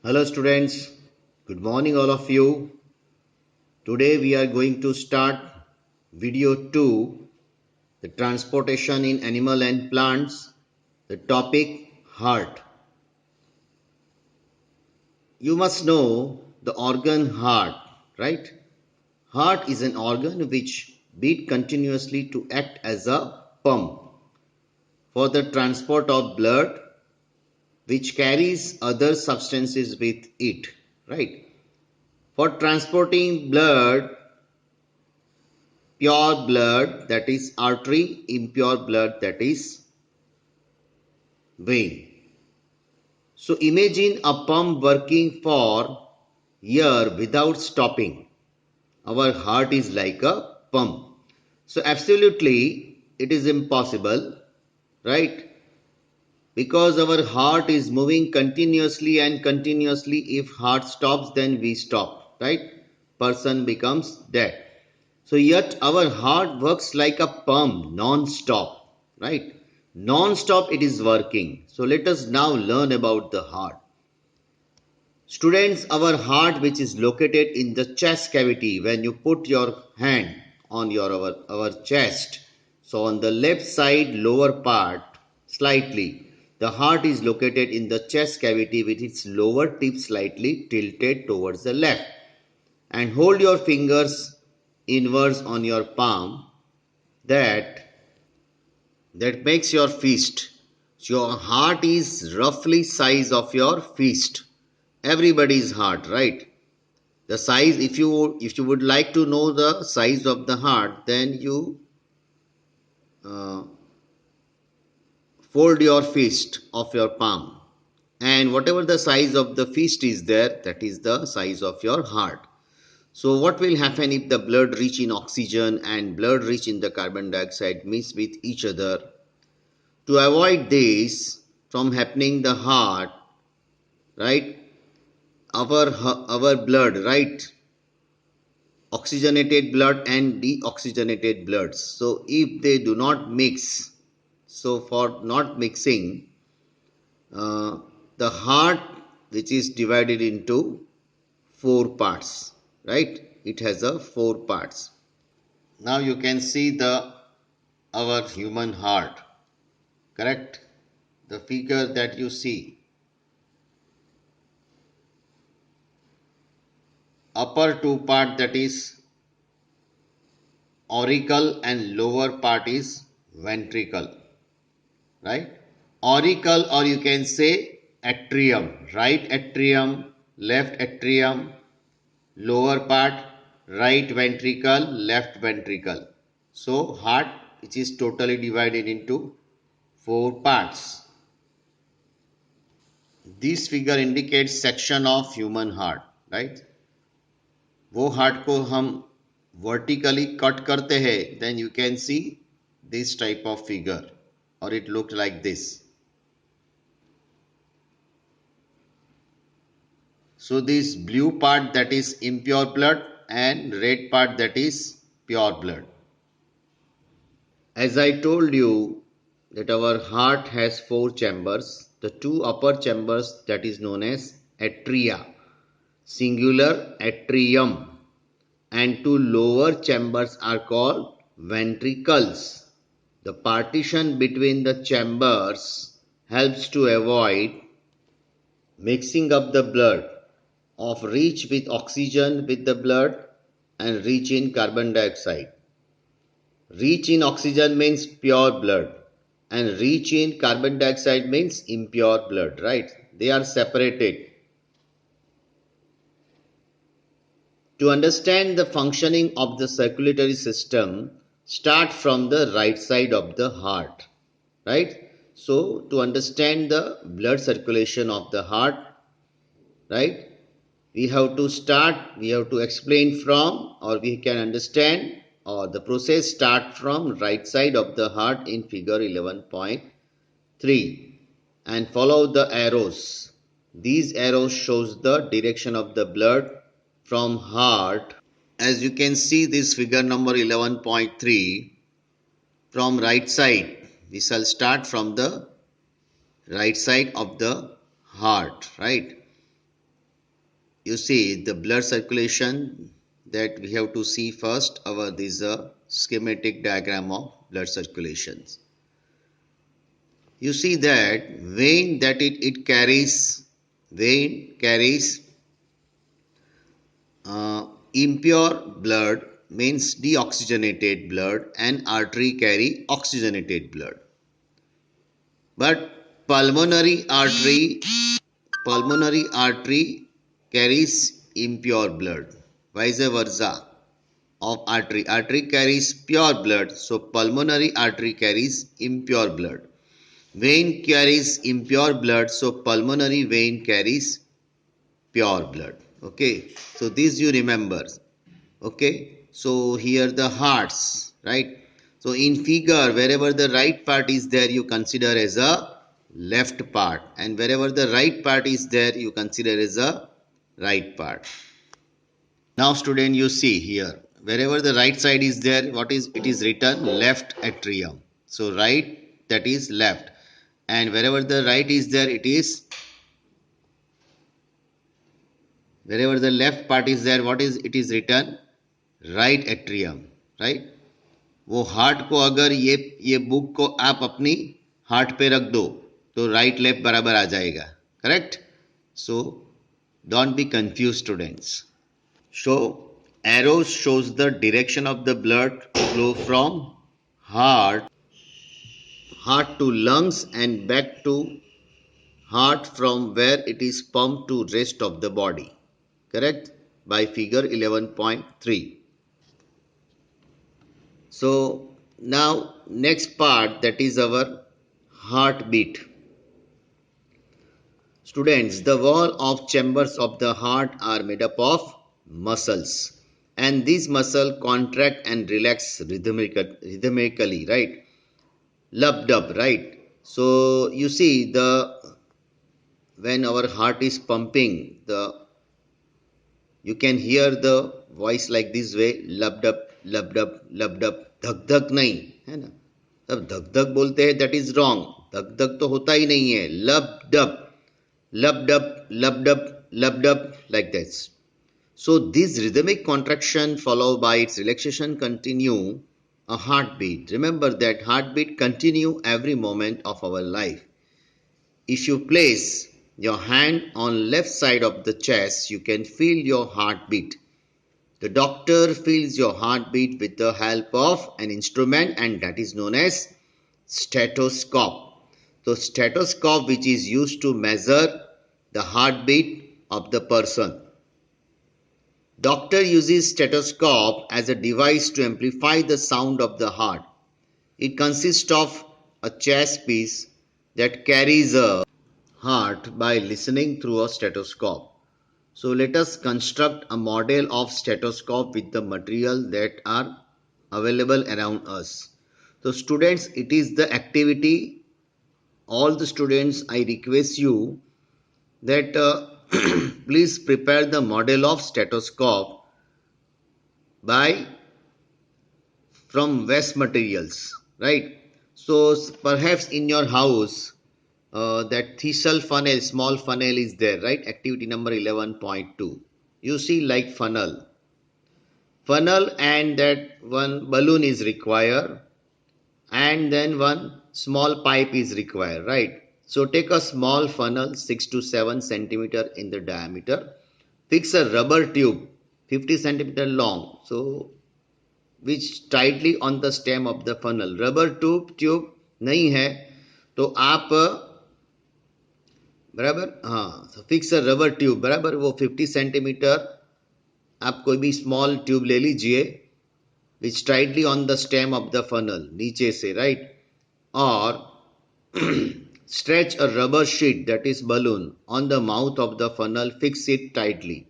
Hello students, good morning all of you. Today we are going to start video 2, the transportation in animal and plants, the topic heart. You must know the organ heart, right? Heart is an organ which beat continuously to act as a pump for the transport of blood which carries other substances with it, right? For transporting blood, pure blood, that is artery, impure blood, that is vein. So imagine a pump working for year without stopping. Our heart is like a pump. So absolutely it is impossible, right? Because our heart is moving continuously and continuously. If heart stops, then we stop, right? Person becomes dead. So yet our heart works like a pump non-stop, right? Non-stop it is working. So let us now learn about the heart. Students, our heart which is located in the chest cavity, when you put your hand on our chest, so on the left side lower part slightly, the heart is located in the chest cavity with its lower tip slightly tilted towards the left. And hold your fingers inwards on your palm. That makes your fist. Your heart is roughly size of your fist. Everybody's heart, right? The size, if you would like to know the size of the heart, then you uh, fold your fist of your palm, and whatever the size of the fist is there, that is the size of your heart. So what will happen if the blood rich in oxygen and blood rich in the carbon dioxide mix with each other? To avoid this from happening, the heart, right, our blood, right, oxygenated blood and deoxygenated blood. So if they do not mix, so for not mixing, uh, the heart which is divided into four parts, right? It has a four parts. Now you can see the our human heart, correct? The figure that you see, upper two part, that is auricle, and lower part is ventricle, right? Auricle, or you can say atrium, right atrium, left atrium, lower part, right ventricle, left ventricle. So heart, which is totally divided into four parts. This figure indicates section of human heart, right? वो heart को हम vertically cut करते हैं, then you can see this type of figure, or it looked like this. So this blue part, that is impure blood, and red part, that is pure blood. As I told you that our heart has four chambers. The two upper chambers, that is known as atria, singular atrium, and two lower chambers are called ventricles. The partition between the chambers helps to avoid mixing up the blood of rich with oxygen with the blood and rich in carbon dioxide. Rich in oxygen means pure blood, and rich in carbon dioxide means impure blood, right? They are separated. To understand the functioning of the circulatory system, start from the right side of the heart, right? So to understand the blood circulation of the heart, right, we have to explain from, or we can understand, or the process start from right side of the heart in figure 11.3 and follow the arrows. These arrows shows the direction of the blood from heart. As you can see this figure number 11.3, from right side, we shall start from the right side of the heart, right? you see the blood circulation that we have to see first. This is a schematic diagram of blood circulations. You see that vein that it carries, vein carries impure blood, means deoxygenated blood, and artery carry oxygenated blood. But pulmonary artery carries impure blood. Vice versa of artery. Artery carries pure blood, so pulmonary artery carries impure blood. Vein carries impure blood, so pulmonary vein carries pure blood. Okay, so this you remember. Okay, so here the hearts, right? So in figure, wherever the right part is there, you consider as a left part, and wherever the right part is there, you consider as a right part. Now student, you see here, wherever the right side is there, what is it is written? Left atrium. So right, that is left, and wherever the right is there, it is, wherever the left part is there, what is it is written? Right atrium, right? वो heart को अगर ये book को आप अपनी heart पे रख दो तो राइट लेफ्ट बराबर आ जाएगा, correct? So don't be confuse students. So arrow shows the direction of the blood flow from heart to lungs and back to heart from where it is pumped to rest of the body, correct? By figure 11.3. So now next part, that is our heartbeat. Students, the wall of chambers of the heart are made up of muscles, and these muscles contract and relax rhythmically, right? Lub dub, right? So you see the when our heart is pumping, the you can hear the voice like this way, लब dub धक धक नहीं है ना. तब धक धक बोलते हैं, that is wrong. धक धक तो होता ही नहीं है. लब dub like this. So this rhythmic contraction followed by its relaxation continue a heartbeat. Remember that heartbeat continue every moment of our life. If you place your hand on left side of the chest, you can feel your heartbeat. The doctor feels your heartbeat with the help of an instrument, and that is known as stethoscope. So stethoscope, which is used to measure the heartbeat of the person. Doctor uses stethoscope as a device to amplify the sound of the heart. It consists of a chest piece that carries a heart by listening through a stethoscope. So let us construct a model of stethoscope with the material that are available around us. So students, it is the activity. All the students, I request you that please prepare the model of stethoscope by from waste materials, right? So perhaps in your house that thistle funnel, small funnel is there, right? Activity number 11.2. You see like funnel and that one balloon is required, and then one small pipe is required, right? So take a small funnel 6 to 7 centimeter in the diameter. Fix a rubber tube 50 centimeter long, so which tightly on the stem of the funnel. Rubber tube नहीं है तो आप बराबर, हाँ, fix rubber tube बराबर वो 50 centimetre आप कोई भी स्मॉल ट्यूब ले लीजिए which tightly on the stem of the funnel, नीचे से, राइट? और stretch a rubber sheet, that is balloon, on the mouth of the funnel, fix it tightly,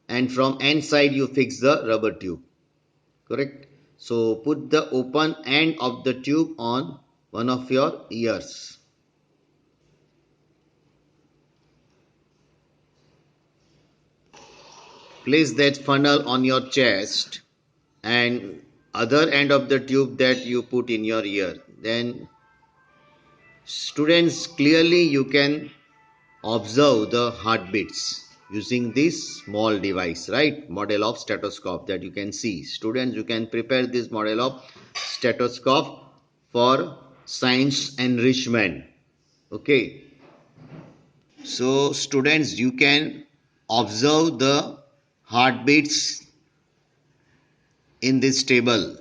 and from end side you fix the rubber tube, correct? So put the open end of the tube on one of your ears. Place that funnel on your chest and other end of the tube that you put in your ear. Then students, clearly you can observe the heartbeats. using this small device, right? Model of stethoscope that you can see. Students, you can prepare this model of stethoscope for science enrichment. Okay. So students, you can observe the heartbeats in this table.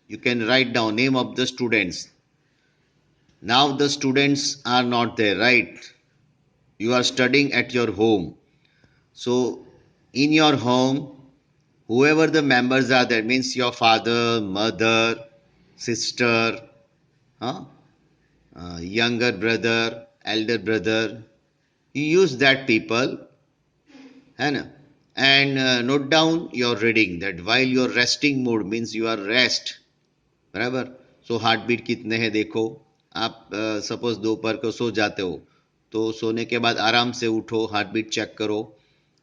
You can write down name of the students. Now the students are not there, right? You are studying at your home. So in your home, whoever the members are, that means your father, mother, sister, huh? Younger brother, elder brother, you use that people, है ना? And note down your reading, that while your resting mode means you are rest, बराबर. So heart beat कितने हैं देखो. आप suppose दोपहर को सो जाते हो तो सोने के बाद आराम से उठो, हार्ट बीट चेक करो,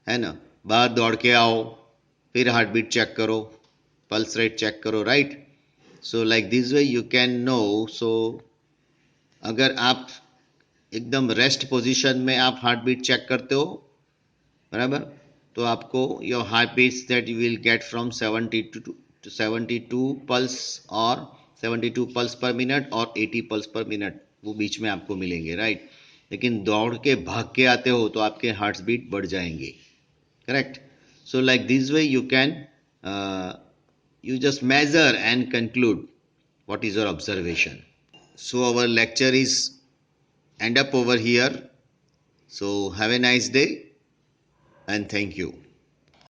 है ना. बाहर दौड़ के आओ, फिर हार्ट बीट चेक करो, पल्स रेट चेक करो, right. So like this way you can know. सो अगर आप एकदम रेस्ट पोजीशन में आप हार्ट बीट चेक करते हो, बराबर, तो आपको your heart beats that you will get from 72 pulse और 72 पल्स पर मिनट और 80 पल्स पर मिनट, वो बीच में आपको मिलेंगे, राइट. लेकिन दौड़ के भाग के आते हो तो आपके हार्ट बीट बढ़ जाएंगे, correct. So like this way you can you just measure and conclude what is your observation. So our lecture is end up over here. So have a nice day and thank you.